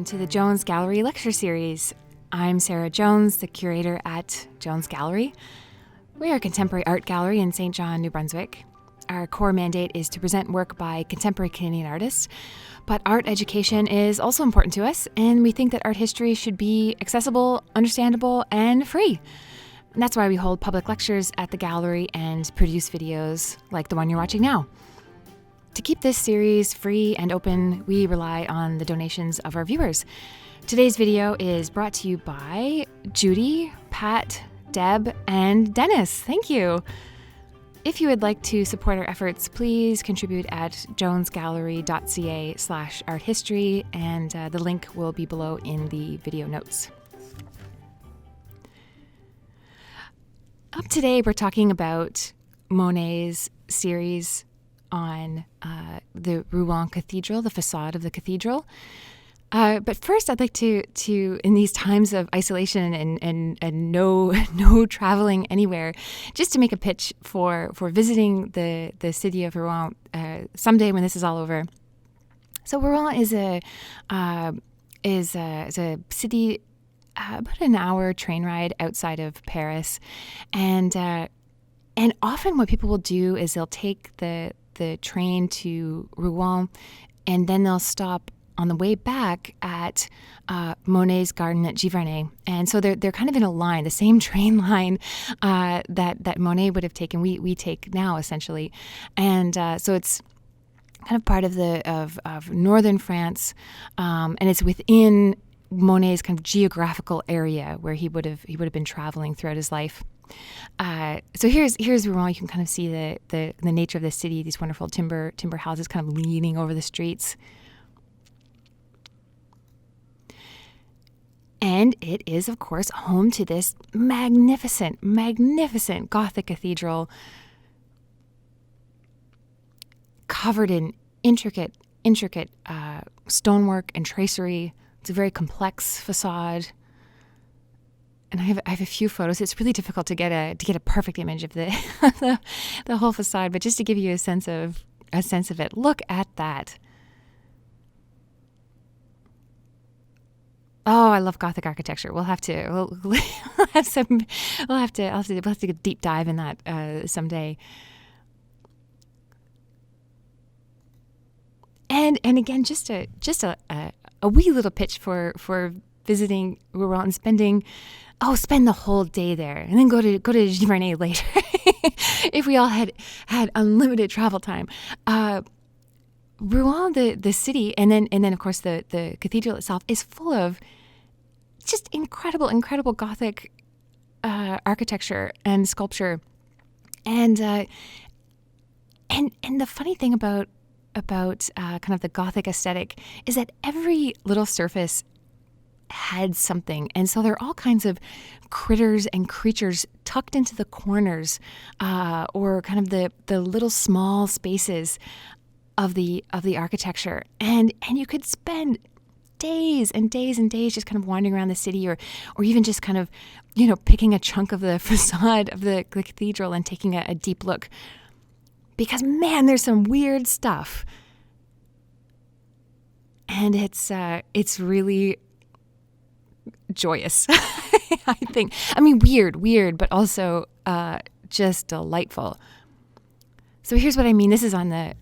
welcome to the Jones Gallery Lecture Series. I'm Sarah Jones, the curator at Jones Gallery. We are a contemporary art gallery in St. John, New Brunswick. Our core mandate is to present work by contemporary Canadian artists, but art education is also important to us, and we think that art history should be accessible, understandable, and free. And that's why we hold public lectures at the gallery and produce videos like the one you're watching now. To keep this series free and open, we rely on the donations of our viewers. Today's video is brought to you by Judy, Pat, Deb, and Dennis. Thank you. If you would like to support our efforts, please contribute at jonesgallery.ca/arthistory, and the link will be below in the video notes. Up today, we're talking about Monet's series on the Rouen Cathedral, the facade of the cathedral. But first, I'd like to in these times of isolation and no traveling anywhere, just to make a pitch for visiting the city of Rouen someday when this is all over. So Rouen is a city about an hour train ride outside of Paris, and often what people will do is they'll take the train to Rouen, and then they'll stop on the way back at Monet's garden at Giverny. And so they're kind of in a line, the same train line that Monet would have taken, we take now essentially. And so it's kind of part of of northern France, and it's within Monet's kind of geographical area where he would have been traveling throughout his life. So here's Rouen. You can kind of see the nature of the city, these wonderful timber houses kind of leaning over the streets. And it is, of course, home to this magnificent Gothic cathedral covered in intricate stonework and tracery. It's a very complex facade. And I have a few photos. It's really difficult to get a perfect image of the the whole facade, but just to give you a sense of it, look at that. Oh, I love Gothic architecture. We'll have to take a deep dive in that someday. And again, just a wee little pitch for visiting Rouen and spend the whole day there, and then go to Giverny later. If we all had unlimited travel time. Rouen, the city, and then of course the cathedral itself is full of just incredible Gothic architecture and sculpture, and the funny thing about kind of the Gothic aesthetic is that every little surface had something, and so there are all kinds of critters and creatures tucked into the corners, or kind of the little small spaces of the architecture, and you could spend days and days and days just kind of wandering around the city, or even just kind of picking a chunk of the facade of the cathedral and taking a deep look, because man, there's some weird stuff, and it's really joyous. I think. I mean, weird, but also just delightful. So here's what I mean. This is on the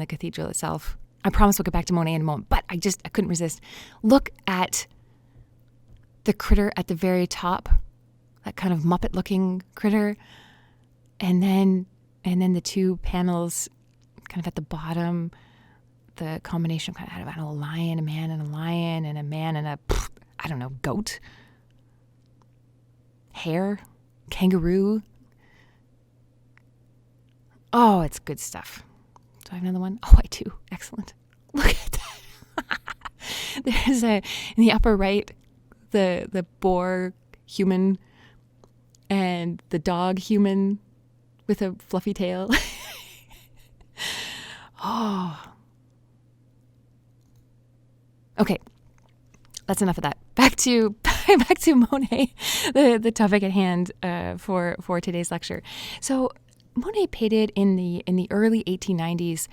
cathedral itself. I promise we'll get back to Monet in a moment, but I couldn't resist. Look at the critter at the very top, that kind of Muppet-looking critter, and then the two panels kind of at the bottom, the combination kind of a lion, a man and a lion, and a man and a goat, hare, kangaroo. Oh, it's good stuff. Do I have another one? Oh, I do. Excellent. Look at that. There's in the upper right, the boar human and the dog human with a fluffy tail. Oh. Okay. That's enough of that. Back to Monet, the topic at hand for today's lecture. So Monet painted in the early 1890s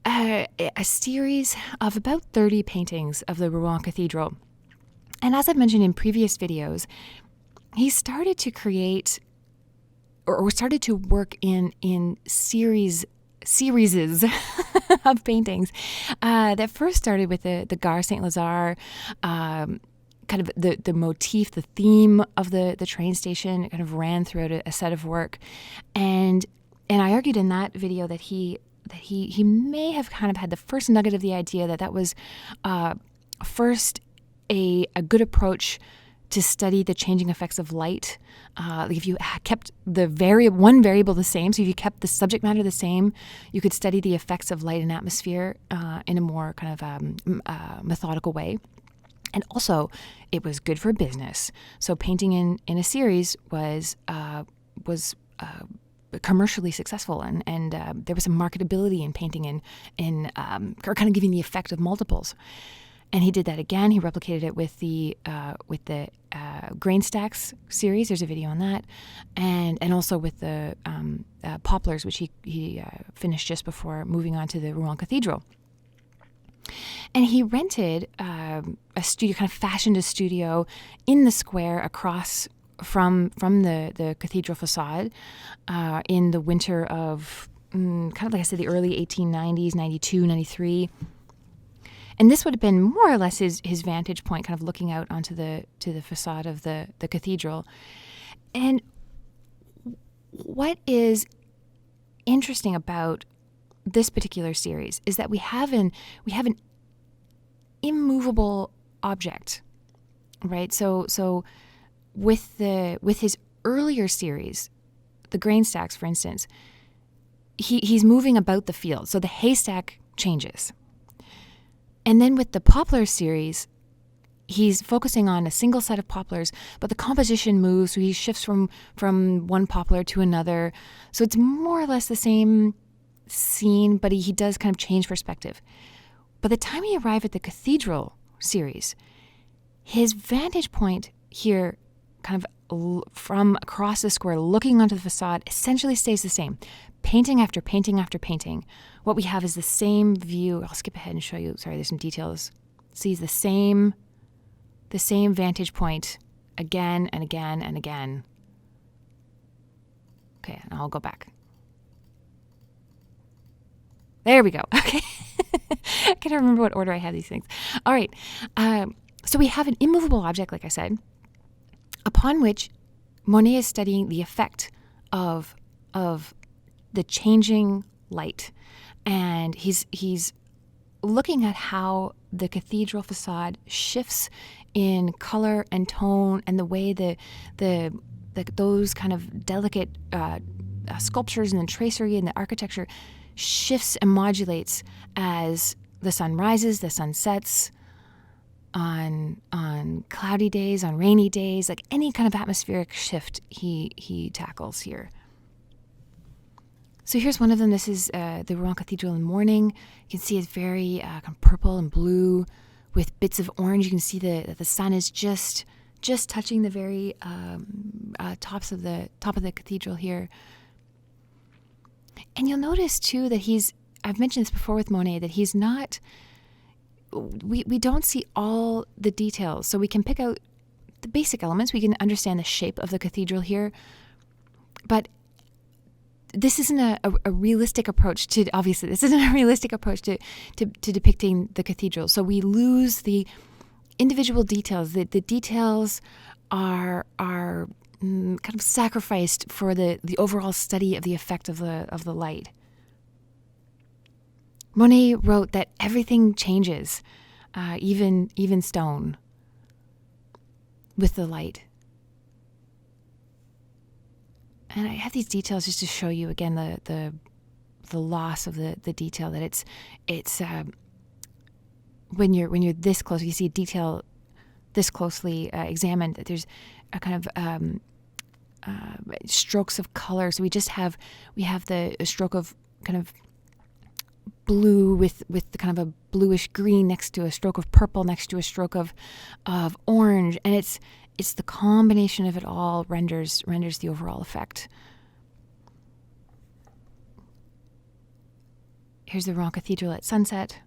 a series of about 30 paintings of the Rouen Cathedral. And as I've mentioned in previous videos, he started to create or started to work in series of paintings that first started with the Gare Saint-Lazare, kind of the motif, the theme of the train station. It kind of ran throughout a set of work, and I argued in that video that he may have kind of had the first nugget of the idea that was first a good approach to study the changing effects of light. Like if you kept one variable the same, so if you kept the subject matter the same, you could study the effects of light and atmosphere in a more kind of methodical way. And also, it was good for business. So painting in a series was commercially successful, and there was some marketability in painting or kind of giving the effect of multiples. And he did that again. He replicated it with the grain stacks series. There's a video on that, and also with the poplars, which he finished just before moving on to the Rouen Cathedral. And he rented a studio, kind of fashioned a studio in the square across from the cathedral facade in the winter of kind of like I said, the early 1890s, 92, 93. And this would have been more or less his vantage point, kind of looking out onto the facade of the cathedral. And what is interesting about this particular series is that we have an immovable object, right? So with his earlier series, the grain stacks, for instance, he's moving about the field, so the haystack changes. And then with the poplar series, he's focusing on a single set of poplars, but the composition moves, so he shifts from one poplar to another. So it's more or less the same scene, but he does kind of change perspective. By the time he arrived at the cathedral series, his vantage point here, kind of from across the square, looking onto the facade, essentially stays the same. Painting after painting after painting, what we have is the same view. I'll skip ahead and show you. Sorry, there's some details. Sees the same vantage point again and again and again. Okay, and I'll go back. There we go. Okay. I can't remember what order I have these things. All right. So we have an immovable object, like I said, upon which Monet is studying the effect of the changing light. And he's looking at how the cathedral facade shifts in color and tone, and the way those kind of delicate sculptures and the tracery and the architecture shifts and modulates as the sun rises, the sun sets, on cloudy days, on rainy days, like any kind of atmospheric shift he tackles here. So here's one of them. This is the Rouen Cathedral in the morning. You can see it's very kind of purple and blue with bits of orange. You can see that the sun is just touching the very top of the cathedral here. And you'll notice too that I've mentioned this before with Monet, that he's not, we don't see all the details. So we can pick out the basic elements. We can understand the shape of the cathedral here. But this isn't a realistic approach to, obviously, this isn't a realistic approach to depicting the cathedral. So we lose the individual details. The details are kind of sacrificed for the overall study of the effect of the light. Monet wrote that everything changes, even stone, with the light. And I have these details just to show you again the loss of the detail, that it's when you're this close, you see a detail this closely examined, that there's a kind of strokes of color. So we have the stroke of kind of blue with the kind of a bluish green next to a stroke of purple next to a stroke of orange, and it's the combination of it all renders the overall effect. Here's the Rouen Cathedral at sunset.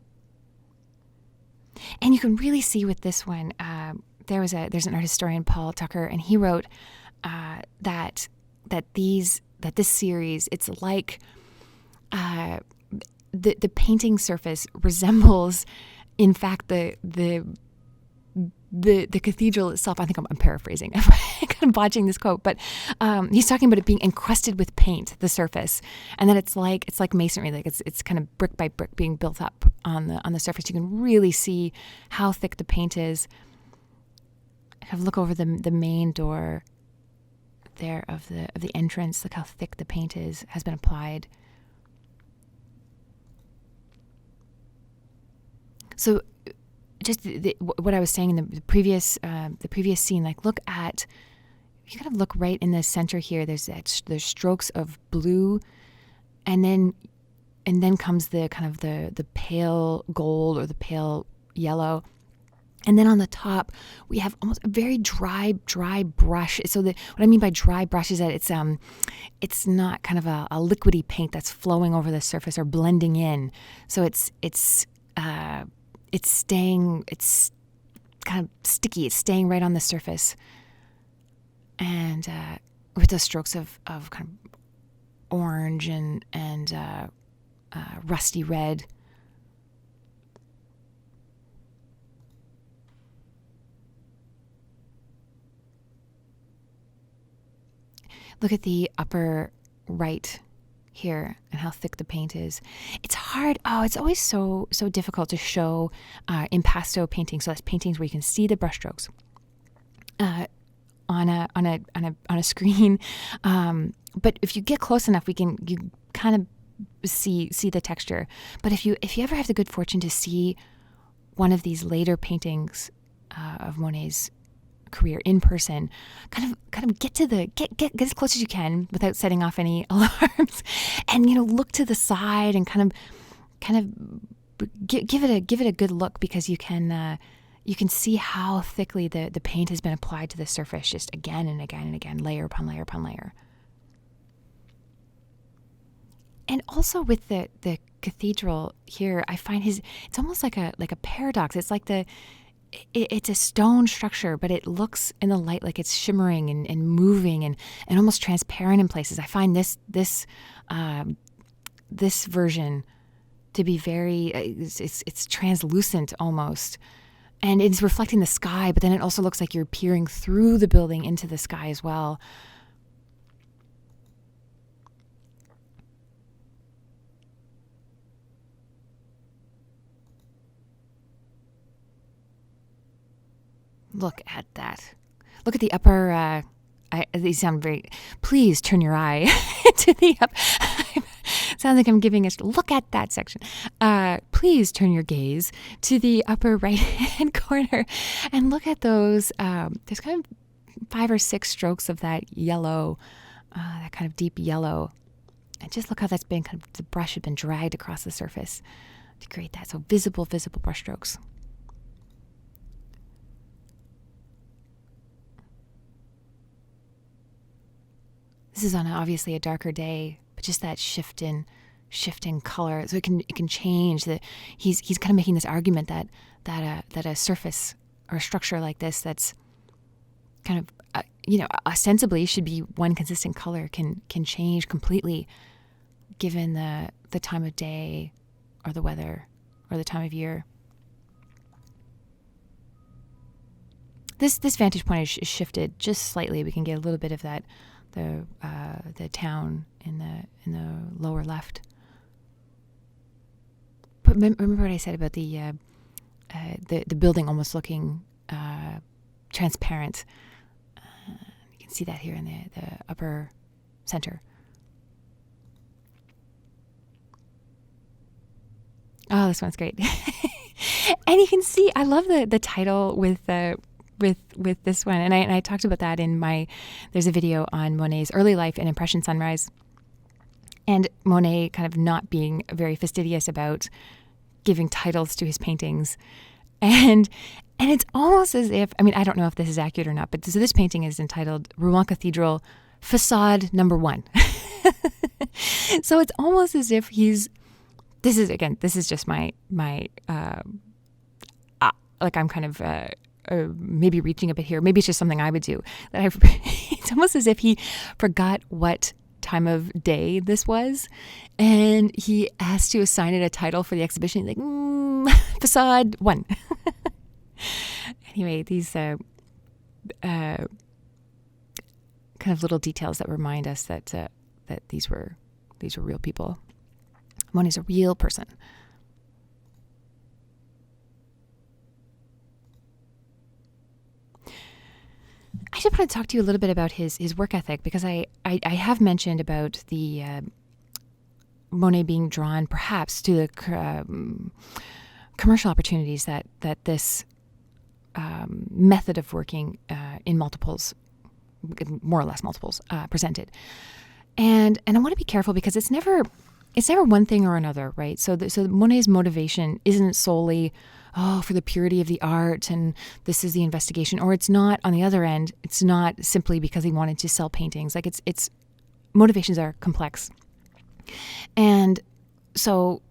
And you can really see with this one, there's an art historian, Paul Tucker, and he wrote that this series, it's like the painting surface resembles, in fact, the cathedral itself. I think I'm paraphrasing. I'm kind of botching this quote, but he's talking about it being encrusted with paint, the surface, and then it's like masonry, like it's kind of brick by brick being built up on the surface. You can really see how thick the paint is. Have a look over the main door there of the entrance. Look how thick the paint has been applied. So, just what I was saying in the previous scene, like look at, you kind of look right in the center here. There's strokes of blue, and then comes the kind of the pale gold or the pale yellow. And then on the top, we have almost a very dry brush. So what I mean by dry brush is that it's not kind of a liquidy paint that's flowing over the surface or blending in. So it's kind of sticky. It's staying right on the surface. And with those strokes of kind of orange and rusty red. Look at the upper right here and how thick the paint is. It's hard. Oh, it's always so difficult to show impasto paintings. So that's paintings where you can see the brushstrokes on a screen. But if you get close enough, you kind of see the texture. But if you ever have the good fortune to see one of these later paintings of Monet's career in person, kind of get as close as you can without setting off any alarms, and look to the side and kind of give it a good look, because you can see how thickly the paint has been applied to the surface, just again and again and again, layer upon layer upon layer. And also with the cathedral here, I find it's almost like a paradox. It's like it's a stone structure, but it looks in the light like it's shimmering and moving and almost transparent in places. I find this version to be very it's translucent almost, and it's reflecting the sky. But then it also looks like you're peering through the building into the sky as well. Look at that. Look at the upper, these sound very, please turn your eye to the up. Sounds like I'm giving us, look at that section. Please turn your gaze to the upper right-hand corner and look at those. There's kind of 5 or 6 strokes of that yellow, that kind of deep yellow. And just look how that's been, the brush had been dragged across the surface to create that. So visible brush strokes. This is on obviously a darker day, but just that shift in color, so it can change. That he's kind of making this argument that a surface or a structure like this that's kind of ostensibly should be one consistent color can change completely given the time of day or the weather or the time of year. This vantage point is shifted just slightly. We can get a little bit of that. The town in the lower left. But remember what I said about the building almost looking transparent. You can see that here in the upper center. Oh, this one's great. And you can see, I love the title with this one, and I talked about that in there's a video on Monet's early life and Impression Sunrise, and Monet kind of not being very fastidious about giving titles to his paintings, and it's almost as if, I don't know if this is accurate or not, but so this painting is entitled Rouen Cathedral Facade Number 1. So it's almost as if he's this is just my like I'm kind of maybe reaching a bit here. Maybe it's just something I would do. It's almost as if he forgot what time of day this was, and he asked to assign it a title for the exhibition. He's like, Facade 1. Anyway, these kind of little details that remind us that these were real people. Monet's a real person. I just want to talk to you a little bit about his work ethic, because I have mentioned about the Monet being drawn perhaps to the commercial opportunities that this method of working in multiples, more or less multiples, presented. And I want to be careful, because it's never one thing or another, right? So Monet's motivation isn't solely, for the purity of the art, and this is the investigation, or it's not, on the other end, it's not simply because he wanted to sell paintings. Like it's motivations are complex. And so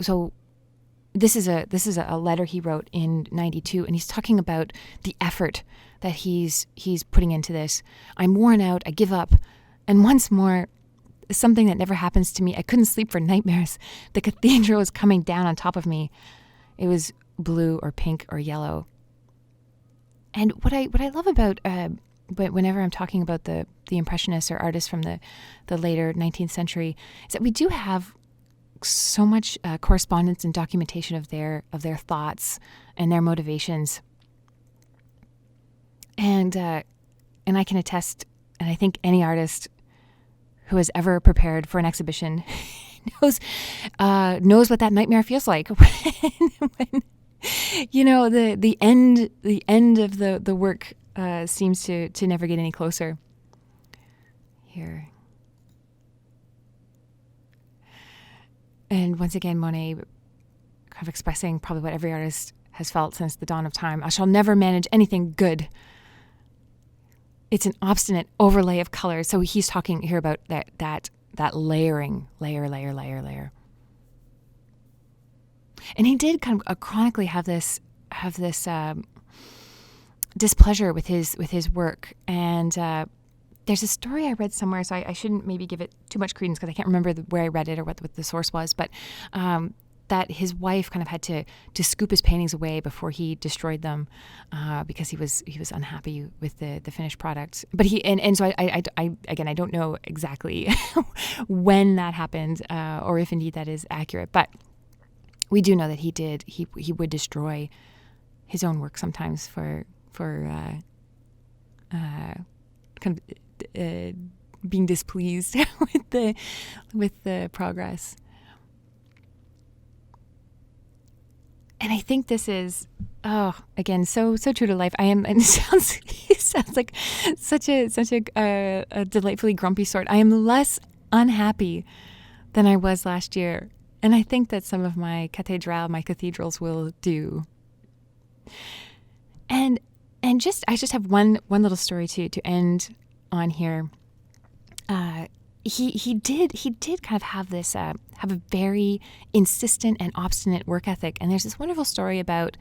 this is a letter he wrote in 92, and he's talking about the effort that he's putting into this. I'm worn out, I give up. And once more, something that never happens to me, I couldn't sleep for nightmares. The cathedral was coming down on top of me. It was blue or pink or yellow. And what I love about whenever I'm talking about the Impressionists or artists from the later 19th century is that we do have so much correspondence and documentation of their thoughts and their motivations. And I can attest, and I think any artist who has ever prepared for an exhibition knows what that nightmare feels like when the end of the work seems to never get any closer. Here. And once again, Monet kind of expressing probably what every artist has felt since the dawn of time. I shall never manage anything good. It's an obstinate overlay of colors. So he's talking here about that layering, layer. And he did kind of chronically have this displeasure with his work. And there's a story I read somewhere, so I shouldn't maybe give it too much credence because I can't remember where I read it or what the source was, but that his wife kind of had to scoop his paintings away before he destroyed them because he was unhappy with the finished product. But so I again, I don't know exactly when that happened or if indeed that is accurate, but we do know that he would destroy his own work sometimes for kind of being displeased with the progress. And I think this is, again, so true to life. And it sounds like such a delightfully grumpy sort. I am less unhappy than I was last year, and I think that some of my cathedrals will do. And I just have one little story to end on here. He did kind of have this have a very insistent and obstinate work ethic, and there's this wonderful story about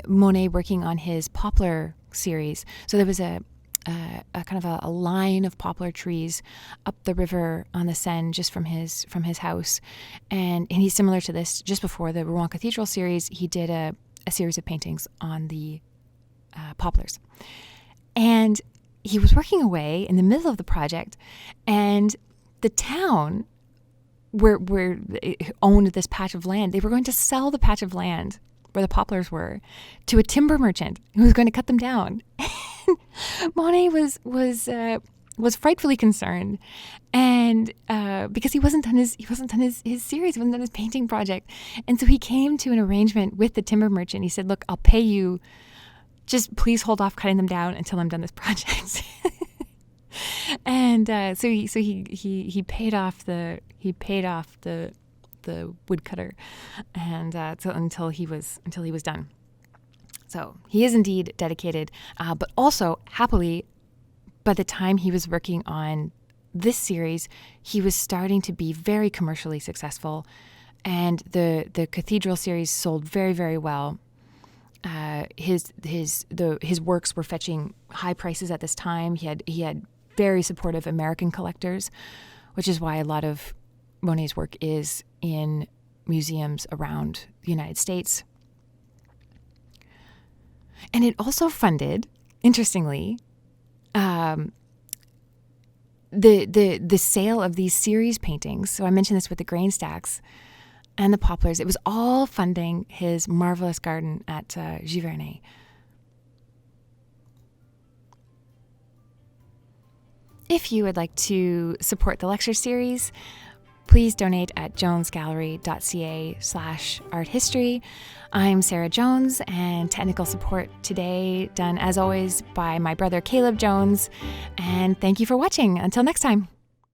Monet working on his poplar series. So there was a kind of a line of poplar trees up the river on the Seine just from his house, and he's similar to this. Just before the Rouen Cathedral series, he did a series of paintings on the poplars, and he was working away in the middle of the project, and the town where owned this patch of land, they were going to sell the patch of land where the poplars were to a timber merchant who was going to cut them down. And Monet was frightfully concerned, and because he wasn't done his series, he wasn't done his painting project, and so he came to an arrangement with the timber merchant. He said, "Look, I'll pay you. Just please hold off cutting them down until I'm done this project." And so he paid off the woodcutter, and so until he was done. So he is indeed dedicated, but also happily, by the time he was working on this series, he was starting to be very commercially successful. And the Cathedral series sold very, very well. His works were fetching high prices at this time. He had very supportive American collectors, which is why a lot of Monet's work is in museums around the United States. And it also funded, interestingly, the sale of these series paintings. So I mentioned this with the grain stacks and the poplars. It was all funding his marvelous garden at Giverny. If you would like to support the lecture series, please donate at jonesgallery.ca/arthistory. I'm Sarah Jones, and technical support today done, as always, by my brother Caleb Jones. And thank you for watching. Until next time.